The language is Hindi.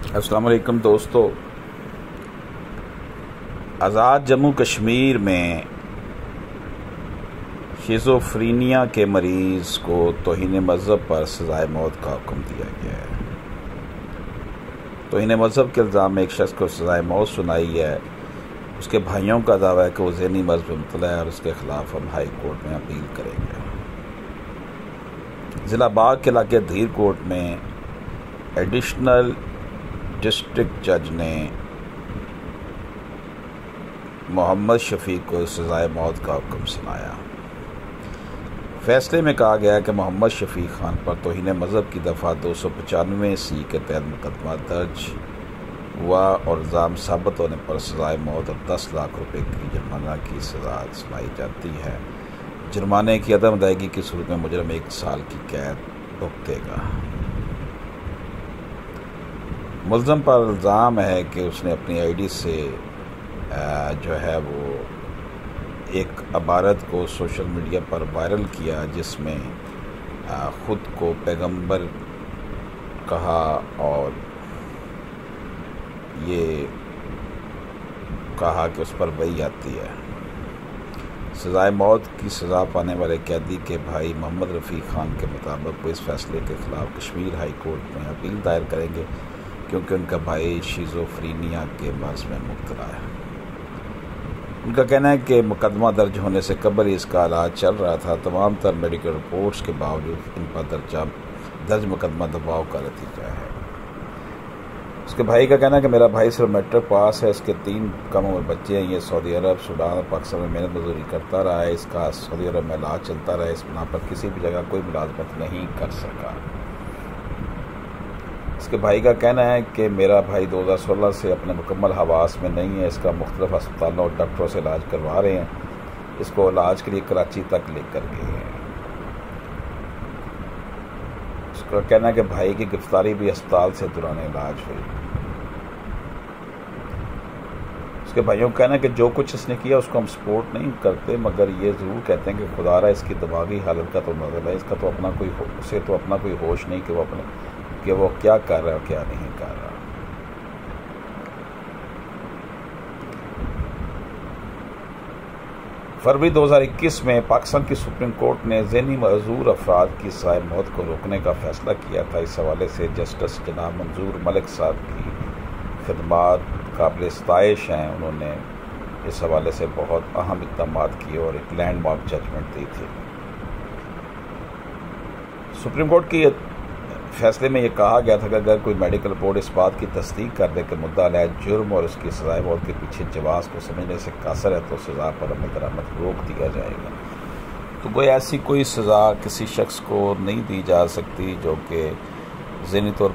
अस्सलाम वालेकुम दोस्तों। आज़ाद जम्मू कश्मीर में शिज़ोफ्रीनिया के मरीज़ को तौहीन मज़हब पर सज़ाए मौत का हुक्म दिया गया है। तौहीन मज़हब के इल्ज़ाम में एक शख्स को सज़ाए मौत सुनाई है। उसके भाइयों का दावा है कि वो ज़हनी मर्ज़ में मुब्तला है और उसके ख़िलाफ़ हम हाई कोर्ट में अपील करेंगे। ज़िला बाग के इलाके धीर कोर्ट में एडिशनल डिस्ट्रिक्ट जज ने मोहम्मद शफीक को सज़ाए मौत का हुक्म सुनाया। फैसले में कहा गया कि मोहम्मद शफीक खान पर तौहीन मज़हब की दफ़ा 295C के तहत मुकदमा दर्ज हुआ और इल्ज़ाम साबित होने पर सज़ाए मौत और 10 लाख रुपए की जुर्माना की सज़ा सुनाई जाती है। जुर्माने की अदम अदायगी की सूरत में मुजरिम 1 साल की कैद भुगतेगा। मुल्ज़म पर इल्ज़ाम है कि उसने अपनी आईडी से जो है वो एक इबारत को सोशल मीडिया पर वायरल किया जिसमें ख़ुद को पैगंबर कहा और ये कहा कि उस पर वही आती है। सज़ाए मौत की सज़ा पाने वाले कैदी के भाई मोहम्मद रफ़ीक खान के मुताबिक वो इस फैसले के ख़िलाफ़ कश्मीर हाई कोर्ट में अपील दायर करेंगे क्योंकि उनका भाई शिज़ोफ्रीनिया के मर्ज़ में मुब्तला है। उनका कहना है कि मुकदमा दर्ज होने से कबल इसका इलाज चल रहा था। तमाम तर मेडिकल रिपोर्ट्स के बावजूद इन पर दर्ज मुकदमा दबाव का नतीजा है। उसके भाई का कहना है कि मेरा भाई सिर्फ मैट्रिक पास है, इसके 3 कम उम्र बच्चे हैं। ये सऊदी अरब, सूडान और पाकिस्तान में मेहनत मजदूरी करता रहा है। इसका सऊदी अरब में इलाज चलता रहा है। इस बिना पर किसी भी जगह कोई मुलाजमत नहीं कर सका। इसके भाई का कहना है कि मेरा भाई 2016 से अपने मुकम्मल हवास में नहीं है। इसका मुख्तलिफ अस्पतालों और डॉक्टरों से इलाज करवा रहे हैं। इसको इलाज के लिए कराची तक लेकर गए हैं। उसका कहना है कि भाई की गिरफ्तारी भी अस्पताल से दौरान इलाज हुई। उसके भाइयों का कहना है कि जो कुछ इसने किया उसको हम सपोर्ट नहीं करते, मगर ये ज़रूर कहते हैं कि खुदारा इसकी दिमागी हालत का तो मतलब है। इसका तो उसे तो अपना कोई होश नहीं कि वो क्या कर रहा है और क्या नहीं कर रहा। फरवरी 2021 में पाकिस्तान की सुप्रीम कोर्ट ने ज़हनी मअज़ूर अफराद की सज़ाए मौत को रोकने का फैसला किया था। इस हवाले से जस्टिस जनाब मंजूर मलिक साहब की खिदमात काबिल सताइश हैं। उन्होंने इस हवाले से बहुत अहम इक़दामात किए और एक लैंडमार्क जजमेंट दी थी। सुप्रीम कोर्ट की फैसले में यह कहा गया था कि अगर कोई मेडिकल रिपोर्ट इस बात की तस्दीक कर दे कि मुद्दा अलैद जुर्म और उसकी सज़ाए मौत के पीछे जवाज़ को समझने से कासर है तो सज़ा पर अमल दरामद रोक दिया जाएगा। तो कोई ऐसी कोई सज़ा किसी शख्स को नहीं दी जा सकती जो कि ज़हनी तौर